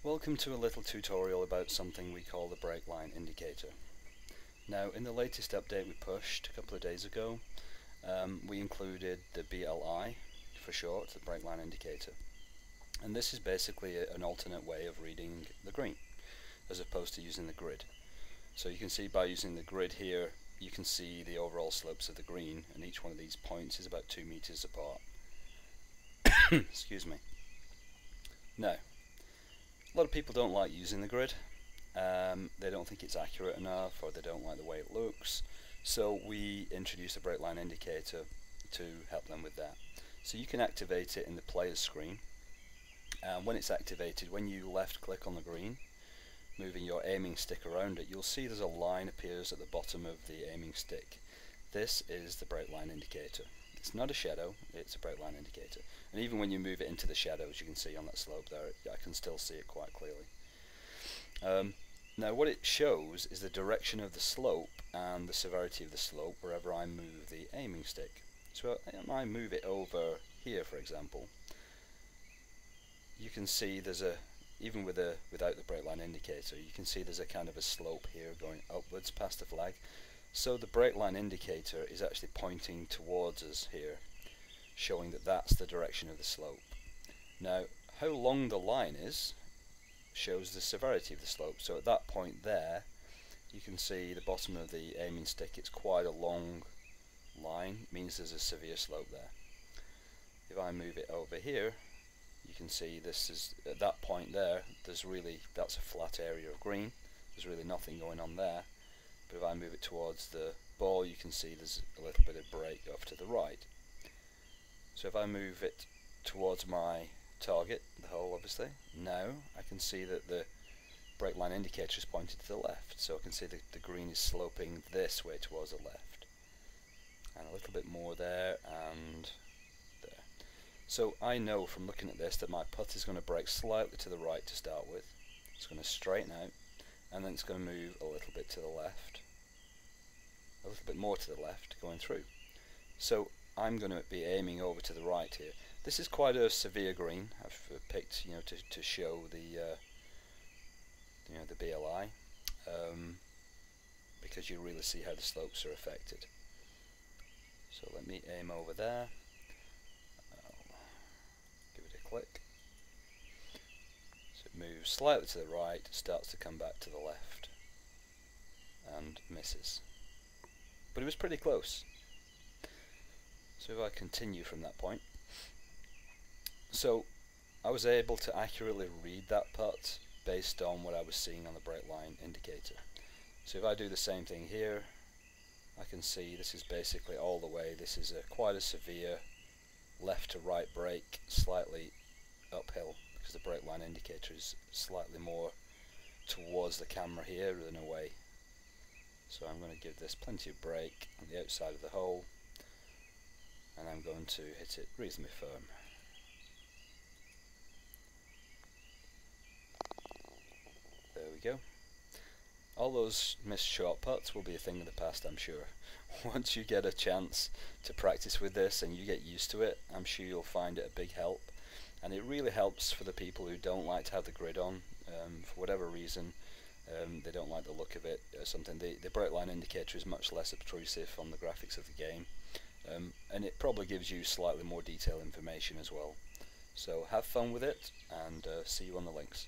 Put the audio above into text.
Welcome to a little tutorial about something we call the break line indicator. Now, in the latest update we pushed a couple of days ago, we included the BLI, for short, the break line indicator. And this is basically an alternate way of reading the green, as opposed to using the grid. So you can see by using the grid here, you can see the overall slopes of the green, and each one of these points is about 2 meters apart. Excuse me. Now, a lot of people don't like using the grid. They don't think it's accurate enough, or they don't like the way it looks. So we introduced a break line indicator to help them with that. So you can activate it in the player's screen. When it's activated, when you left click on the green, moving your aiming stick around it, you'll see there's a line appears at the bottom of the aiming stick. This is the break line indicator. It's not a shadow, it's a break line indicator. And even when you move it into the shadows, you can see on that slope there, I can still see it quite clearly. Now what it shows is the direction of the slope and the severity of the slope wherever I move the aiming stick. So I move it over here, for example, you can see there's a, even without the break line indicator, you can see there's a kind of a slope here going upwards past the flag. So the break line indicator is actually pointing towards us here, showing that that's the direction of the slope. Now, how long the line is shows the severity of the slope. So at that point there, you can see the bottom of the aiming stick, it's quite a long line, it means there's a severe slope there. If I move it over here, you can see this is, at that point there, that's a flat area of green, there's really nothing going on there. But if I move it towards the ball, you can see there's a little bit of break off to the right. So if I move it towards my target, the hole obviously, now I can see that the break line indicator is pointed to the left. So I can see the green is sloping this way towards the left. And a little bit more there and there. So I know from looking at this that my putt is going to break slightly to the right to start with. It's going to straighten out, and then it's going to move a little bit to the left, a little bit more to the left going through. So I'm going to be aiming over to the right here. This is quite a severe green. I've picked, to show the the BLI, because you really see how the slopes are affected. So let me aim over there. I'll give it a click. So it moves slightly to the right, starts to come back to the left, and misses. But it was pretty close. So if I continue from that point, so I was able to accurately read that putt based on what I was seeing on the break line indicator. So if I do the same thing here, I can see this is basically all the way, this is quite a severe left to right break, slightly uphill, because the break line indicator is slightly more towards the camera here than away. So I'm going to give this plenty of break on the outside of the hole, and I'm going to hit it reasonably firm. There we go. All those missed short putts will be a thing of the past, I'm sure. Once you get a chance to practice with this and you get used to it, I'm sure you'll find it a big help. And it really helps for the people who don't like to have the grid on, for whatever reason. They don't like the look of it or something. The break line indicator is much less obtrusive on the graphics of the game, and it probably gives you slightly more detailed information as well. So have fun with it, and see you on the links.